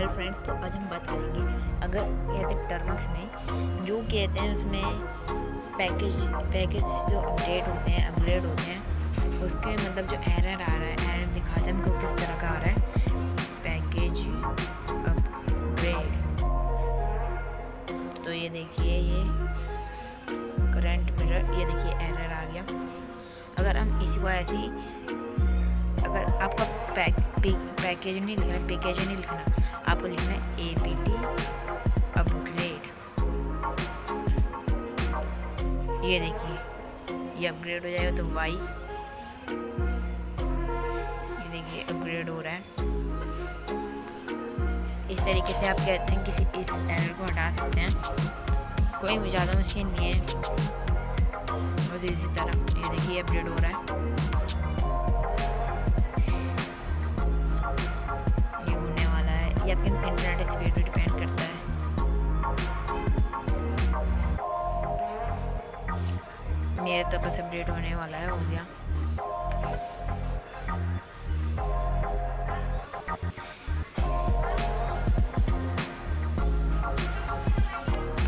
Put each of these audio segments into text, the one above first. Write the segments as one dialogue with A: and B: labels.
A: Hello friends, तो आज हम बात करेंगे अगर कहते हैं टर्मक्स में जो कहते हैं उसमें पैकेज जो अपग्रेड होते हैं उसके मतलब जो एरर आ रहा है, एरर दिखाते हैं हमको किस तरह का आ रहा है पैकेज अपग्रेड। तो ये देखिए, ये करंट मिरर, ये देखिए एरर आ गया। अगर हम इसी को ऐसे ही, अगर आपका पैकेज नहीं लिखना, आपको लिखना है APT अपग्रेड। ये देखिए ये अपग्रेड हो जाएगा तो वाई, ये देखिए अपग्रेड हो रहा है। इस तरीके से आप कहते हैं किसी इस एरर को हटा सकते हैं। कोई ज़्यादा मशीन नहीं है, बस इसी तरह ये देखिए अपग्रेड हो रहा है। ये आपके इंटरनेट स्पीड पर डिपेंड करता है। मेरा तो बस अपडेट होने वाला है, हो गया।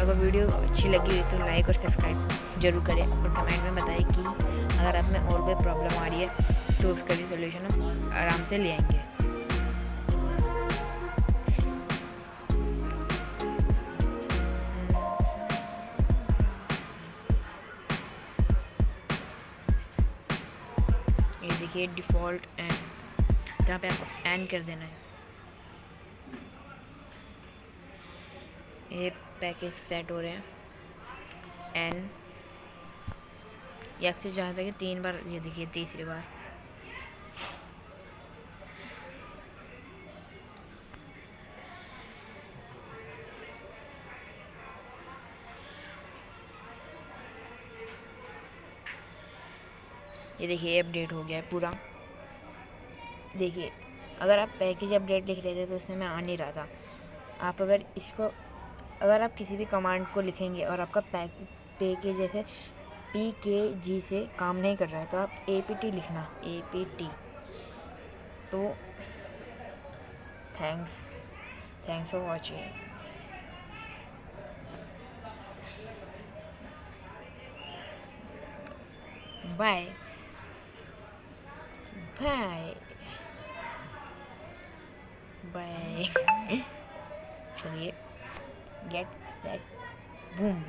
A: अगर वीडियो अच्छी लगी हो तो लाइक और सब्सक्राइब जरूर करें और कमेंट में बताएं कि अगर आप में और कोई प्रॉब्लम आ रही है तो उसका भी सोल्यूशन हम आराम से ले आएंगे। ये देखिए डिफ़ॉल्ट एंड, जहाँ पे आपको एंड कर देना है। ये पैकेज सेट हो रहे हैं एंड, ये अक्सर जहाँ तक 3 बार, ये देखिए तीसरी बार। ये देखिए अपडेट हो गया है पूरा। देखिए अगर आप पैकेज अपडेट लिख रहे थे तो उसमें आ नहीं रहा था। आप अगर इसको, अगर आप किसी भी कमांड को लिखेंगे और आपका पैकेज जैसे PKG से काम नहीं कर रहा है तो आप APT लिखना, APT। तो thanks for watching. Bye bye bye. चलिए, गेट दैट बूम।